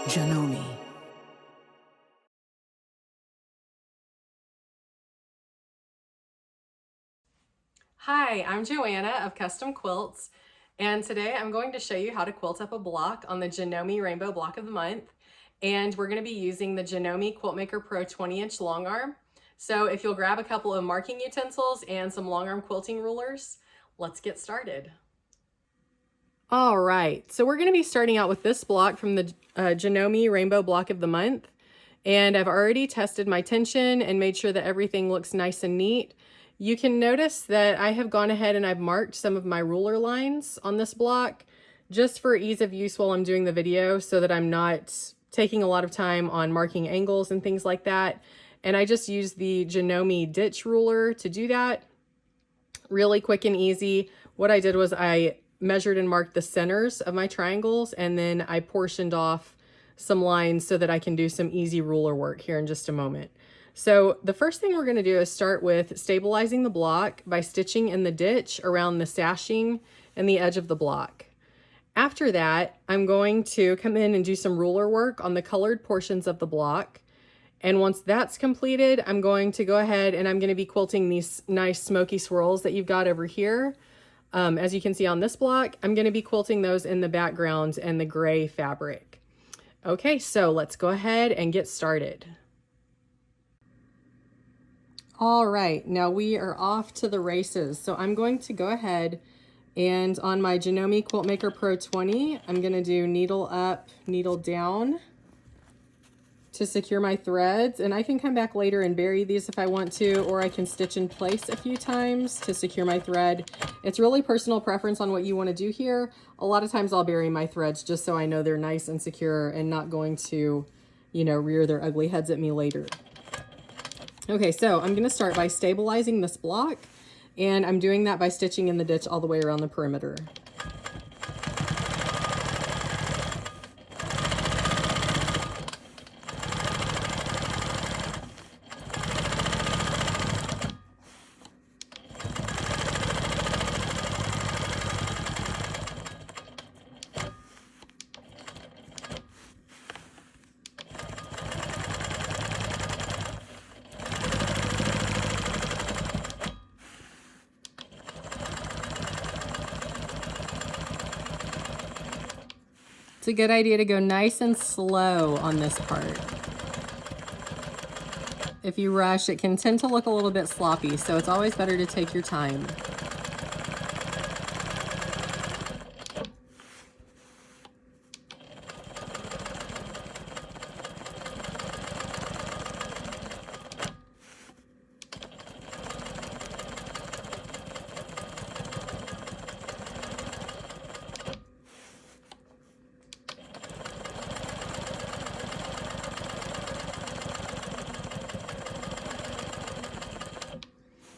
Janome. Hi, I'm Joanna of Custom Quilts, and today I'm going to show you how to quilt up a block on the Janome Rainbow Block of the Month. And we're going to be using the Janome Quilt Maker Pro 20-inch long arm. So if you'll grab a couple of marking utensils and some long arm quilting rulers, let's get started. All right, so we're going to be starting out with this block from the Janome Rainbow Block of the Month. And I've already tested my tension and made sure that everything looks nice and neat. You can notice that I have gone ahead and I've marked some of my ruler lines on this block just for ease of use while I'm doing the video, so that I'm not taking a lot of time on marking angles and things like that. And I just use the Janome ditch ruler to do that. Really quick and easy. What I did was I measured and marked the centers of my triangles, and then I portioned off some lines so that I can do some easy ruler work here in just a moment. So the first thing we're going to do is start with stabilizing the block by stitching in the ditch around the sashing and the edge of the block. After that, I'm going to come in and do some ruler work on the colored portions of the block. And once that's completed, I'm going to go ahead and I'm going to be quilting these nice smoky swirls that you've got over here. As you can see on this block, I'm going to be quilting those in the background and the gray fabric. Okay, so let's go ahead and get started. All right, now we are off to the races. So I'm going to go ahead and on my Janome Quilt Maker Pro 20, I'm going to do needle up, needle down to secure my threads. And I can come back later and bury these if I want to, or I can stitch in place a few times to secure my thread. It's really personal preference on what you want to do here. A lot of times I'll bury my threads just so I know they're nice and secure and not going to, you know, rear their ugly heads at me later. Okay, so I'm going to start by stabilizing this block, and I'm doing that by stitching in the ditch all the way around the perimeter. It's a good idea to go nice and slow on this part. If you rush, it can tend to look a little bit sloppy, so it's always better to take your time.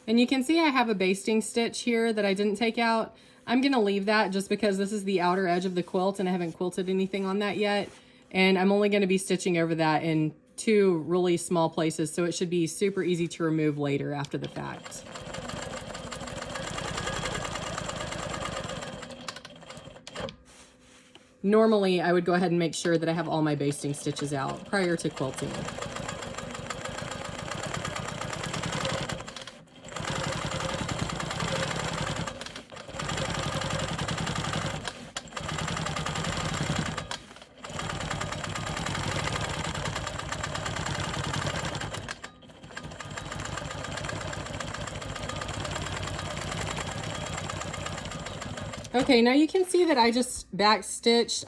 And you can see I have a basting stitch here that I didn't take out. I'm going to leave that just because this is the outer edge of the quilt and I haven't quilted anything on that yet. And I'm only going to be stitching over that in two really small places, so it should be super easy to remove later after the fact. Normally, I would go ahead and make sure that I have all my basting stitches out prior to quilting. Okay, now you can see that I just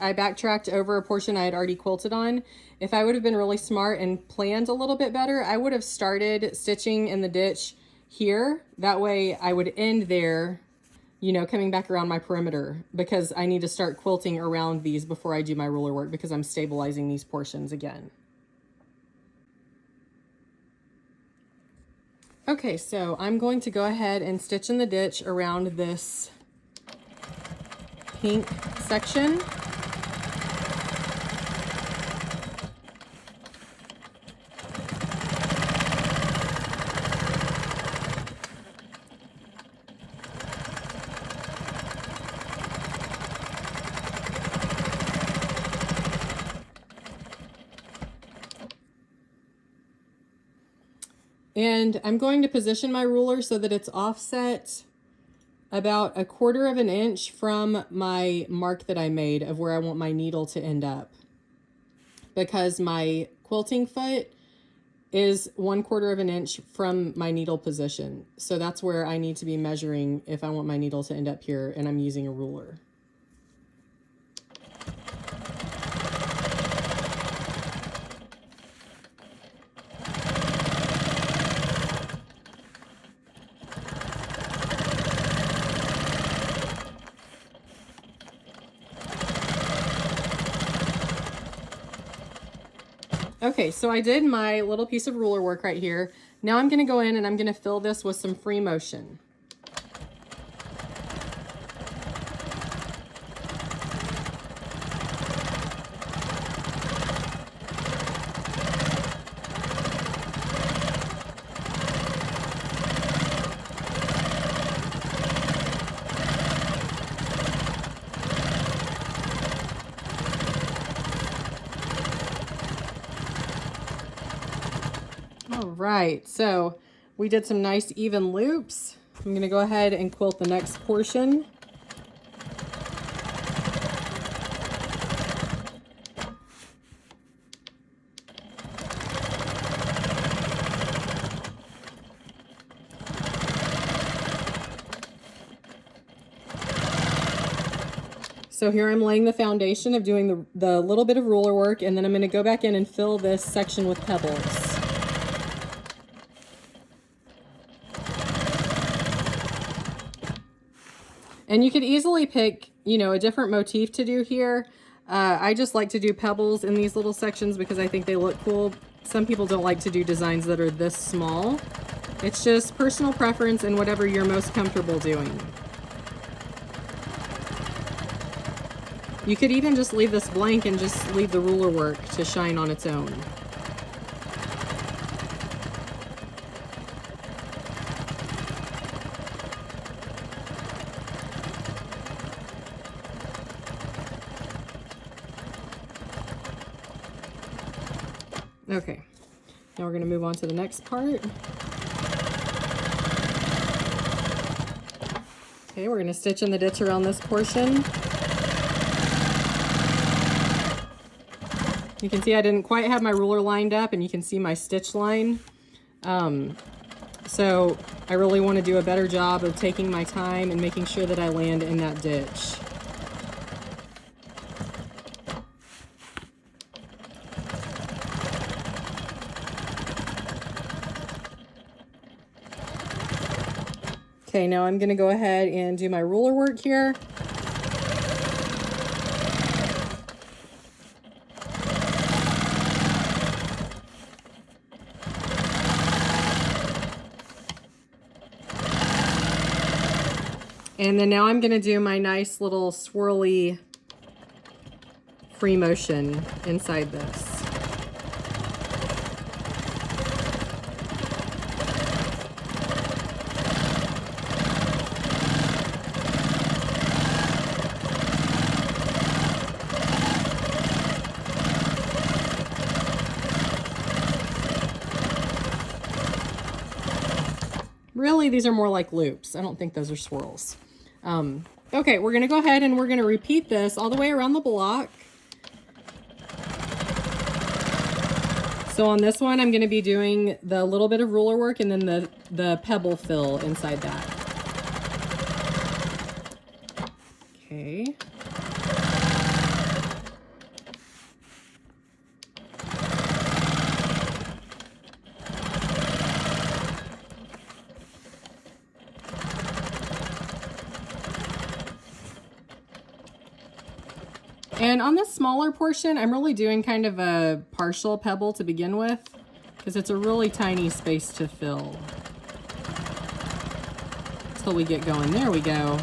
I backtracked over a portion I had already quilted on. If I would have been really smart and planned a little bit better, I would have started stitching in the ditch here. That way I would end there, you know, coming back around my perimeter, because I need to start quilting around these before I do my ruler work because I'm stabilizing these portions again. Okay, so I'm going to go ahead and stitch in the ditch around this pink section. And I'm going to position my ruler so that it's offset about 1/4 of an inch from my mark that I made of where I want my needle to end up. Because my quilting foot is 1/4 of an inch from my needle position. So that's where I need to be measuring if I want my needle to end up here, and I'm using a ruler. Okay, so I did my little piece of ruler work right here. Now I'm gonna go in and I'm gonna fill this with some free motion. All right, so we did some nice even loops. I'm gonna go ahead and quilt the next portion. So here I'm laying the foundation of doing the little bit of ruler work, and then I'm gonna go back in and fill this section with pebbles. And you could easily pick, you know, a different motif to do here. I just like to do pebbles in these little sections because I think they look cool. Some people don't like to do designs that are this small. It's just personal preference and whatever you're most comfortable doing. You could even just leave this blank and just leave the ruler work to shine on its own. Okay, now we're going to move on to the next part. Okay, we're going to stitch in the ditch around this portion. You can see I didn't quite have my ruler lined up, and you can see my stitch line. So I really want to do a better job of taking my time and making sure that I land in that ditch. Okay, now I'm going to go ahead and do my ruler work here. And then now I'm going to do my nice little swirly free motion inside this. Really, these are more like loops. I don't think those are swirls. Okay, we're going to go ahead and we're going to repeat this all the way around the block. So on this one, I'm going to be doing the little bit of ruler work and then the pebble fill inside that. Okay. And on this smaller portion, I'm really doing kind of a partial pebble to begin with, because it's a really tiny space to fill. Until we get going. There we go.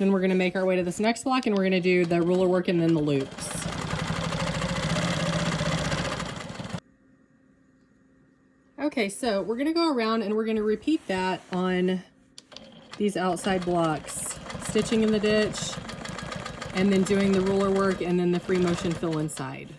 Then we're going to make our way to this next block, and we're going to do the ruler work and then the loops. Okay, so we're going to go around and we're going to repeat that on these outside blocks. Stitching in the ditch, and then doing the ruler work, and then the free motion fill inside.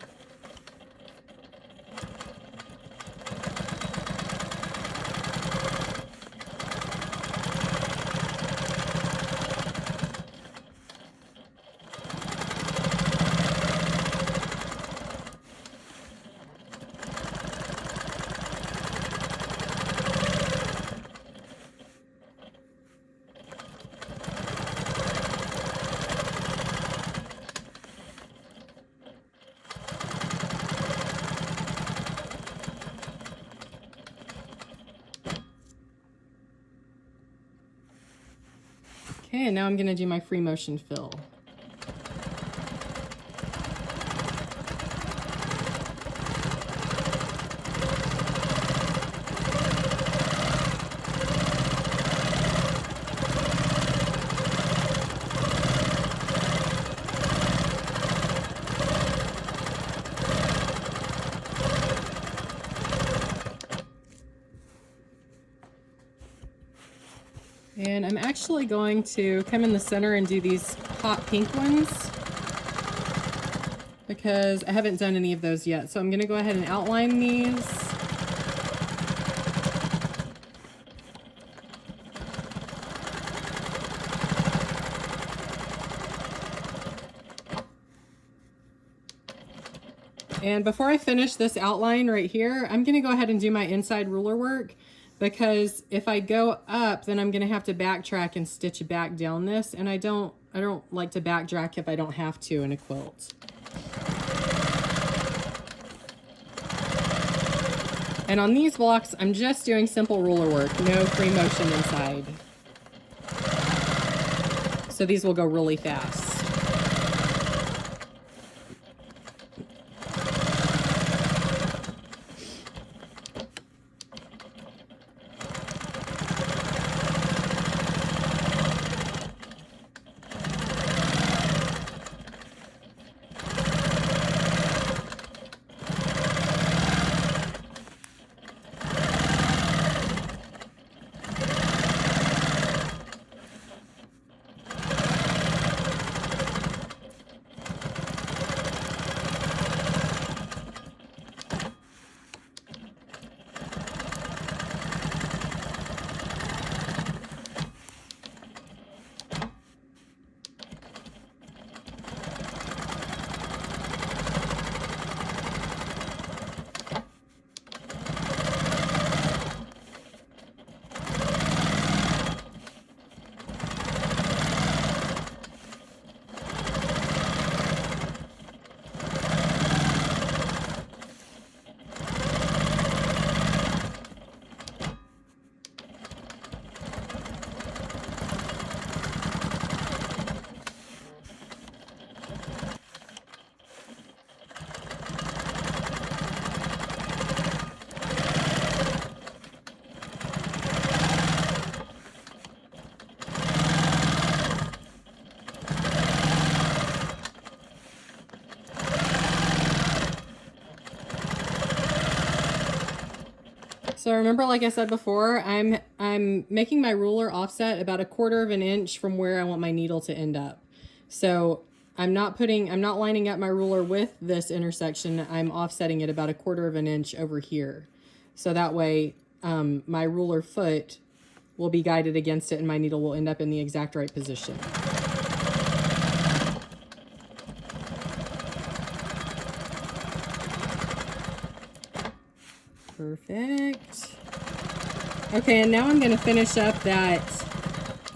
Okay, and now I'm going to do my free motion fill. And I'm actually going to come in the center and do these hot pink ones because I haven't done any of those yet. So I'm going to go ahead and outline these. And before I finish this outline right here, I'm going to go ahead and do my inside ruler work, because if I go up, then I'm going to have to backtrack and stitch back down this, and I don't like to backtrack if I don't have to in a quilt. And on these blocks, I'm just doing simple ruler work, no free motion inside. So these will go really fast. So remember, like I said before, I'm making my ruler offset about 1/4 of an inch from where I want my needle to end up. So I'm not lining up my ruler with this intersection. I'm offsetting it about 1/4 of an inch over here. So that way my ruler foot will be guided against it and my needle will end up in the exact right position. Perfect. Okay, and now I'm going to finish up that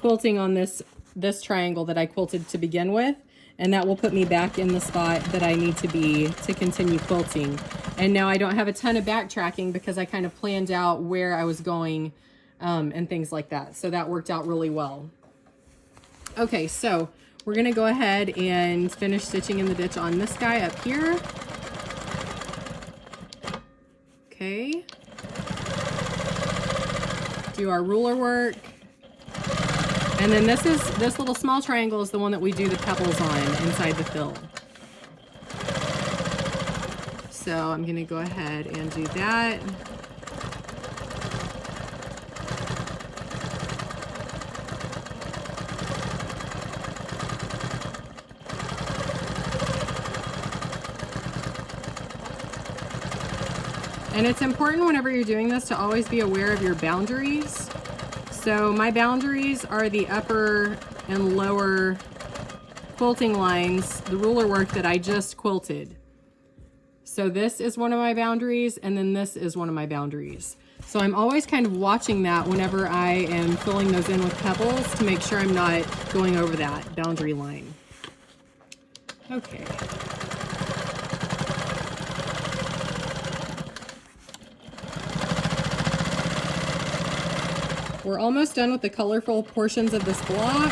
quilting on this triangle that I quilted to begin with, and that will put me back in the spot that I need to be to continue quilting. And now I don't have a ton of backtracking because I kind of planned out where I was going and things like that. So that worked out really well. Okay, so we're going to go ahead and finish stitching in the ditch on this guy up here. Okay. Do our ruler work. And then this little small triangle is the one that we do the pebbles on inside the fill. So I'm gonna go ahead and do that. And it's important whenever you're doing this to always be aware of your boundaries. So my boundaries are the upper and lower quilting lines, the ruler work that I just quilted. So this is one of my boundaries, and then this is one of my boundaries. So I'm always kind of watching that whenever I am filling those in with pebbles to make sure I'm not going over that boundary line. Okay. We're almost done with the colorful portions of this block,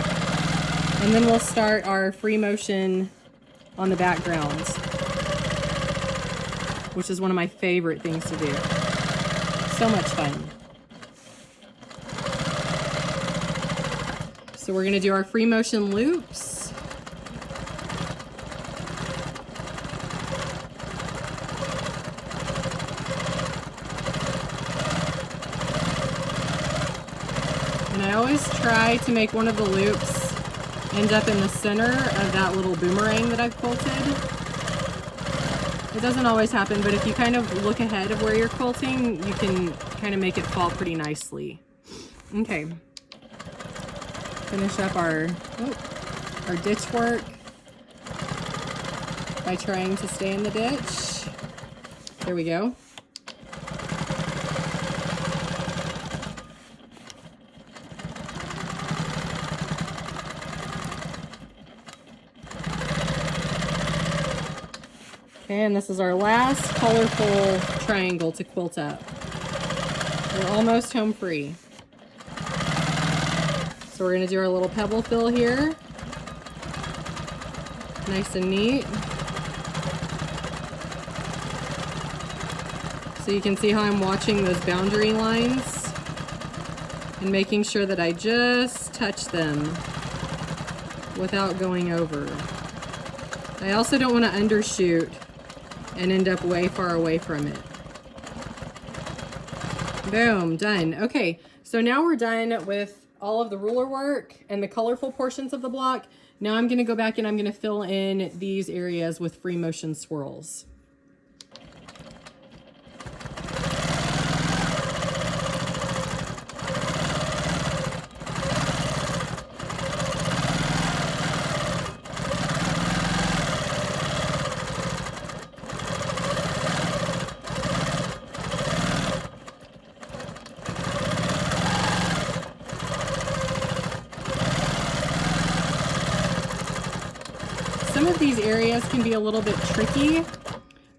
and then we'll start our free motion on the backgrounds, which is one of my favorite things to do. So much fun. So we're gonna do our free motion loops. And I always try to make one of the loops end up in the center of that little boomerang that I've quilted. It doesn't always happen, but if you kind of look ahead of where you're quilting, you can kind of make it fall pretty nicely. Okay. Finish up our ditch work by trying to stay in the ditch. There we go. And this is our last colorful triangle to quilt up. We're almost home free. So we're gonna do our little pebble fill here. Nice and neat. So you can see how I'm watching those boundary lines and making sure that I just touch them without going over. I also don't want to undershoot and end up way far away from it. Boom, done. Okay, so now we're done with all of the ruler work and the colorful portions of the block. Now I'm gonna go back and I'm gonna fill in these areas with free motion swirls. Some of these areas can be a little bit tricky,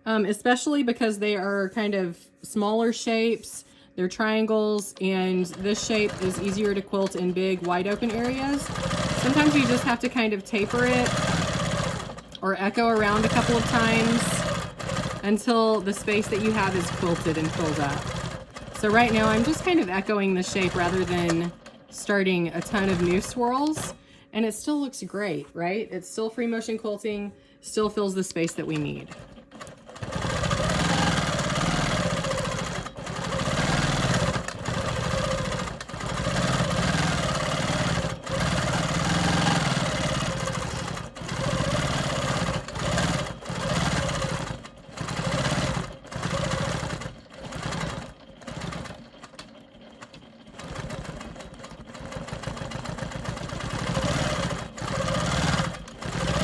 especially because they are kind of smaller shapes. They're triangles, and this shape is easier to quilt in big, wide open areas. Sometimes you just have to kind of taper it or echo around a couple of times until the space that you have is quilted and filled up. So right now I'm just kind of echoing the shape rather than starting a ton of new swirls. And it still looks great, right? It's still free motion quilting, still fills the space that we need.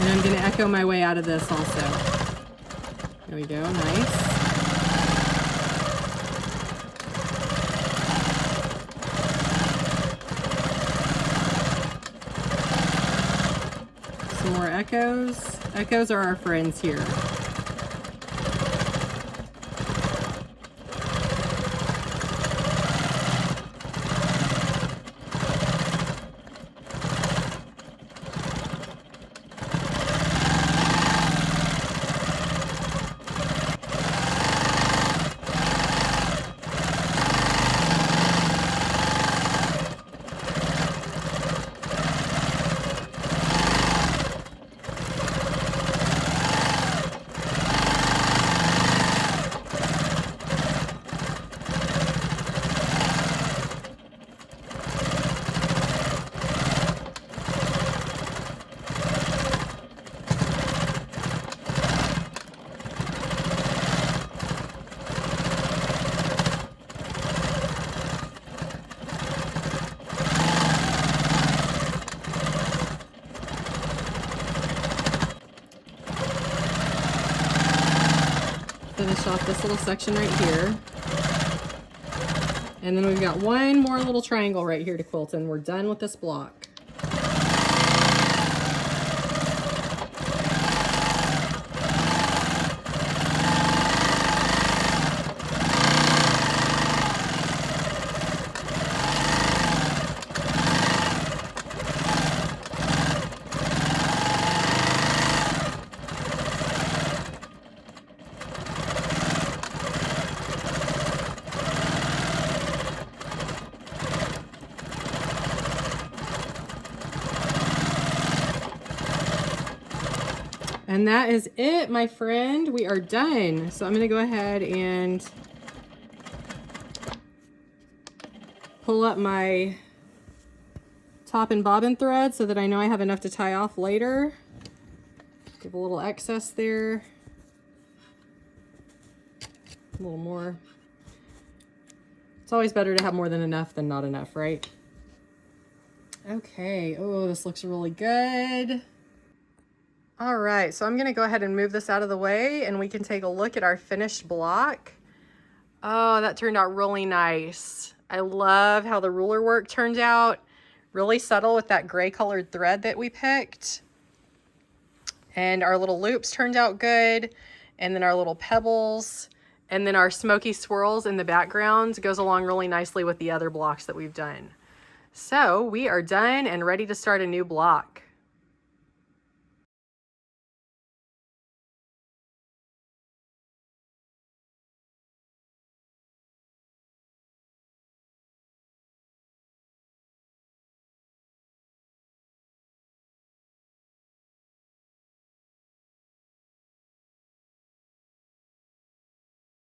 And I'm going to echo my way out of this also. There we go, nice. Some more echoes. Echoes are our friends here. off this little section right here. And then we've got one more little triangle right here to quilt, and we're done with this block. And that is it, my friend. We are done. So I'm going to go ahead and pull up my top and bobbin thread so that I know I have enough to tie off later. Give a little excess there. A little more. It's always better to have more than enough than not enough, right? Okay. Oh, this looks really good. All right, so I'm gonna go ahead and move this out of the way and we can take a look at our finished block. Oh, that turned out really nice. I love how the ruler work turned out. Really subtle with that gray colored thread that we picked. And our little loops turned out good. And then our little pebbles. And then our smoky swirls in the background goes along really nicely with the other blocks that we've done. So we are done and ready to start a new block.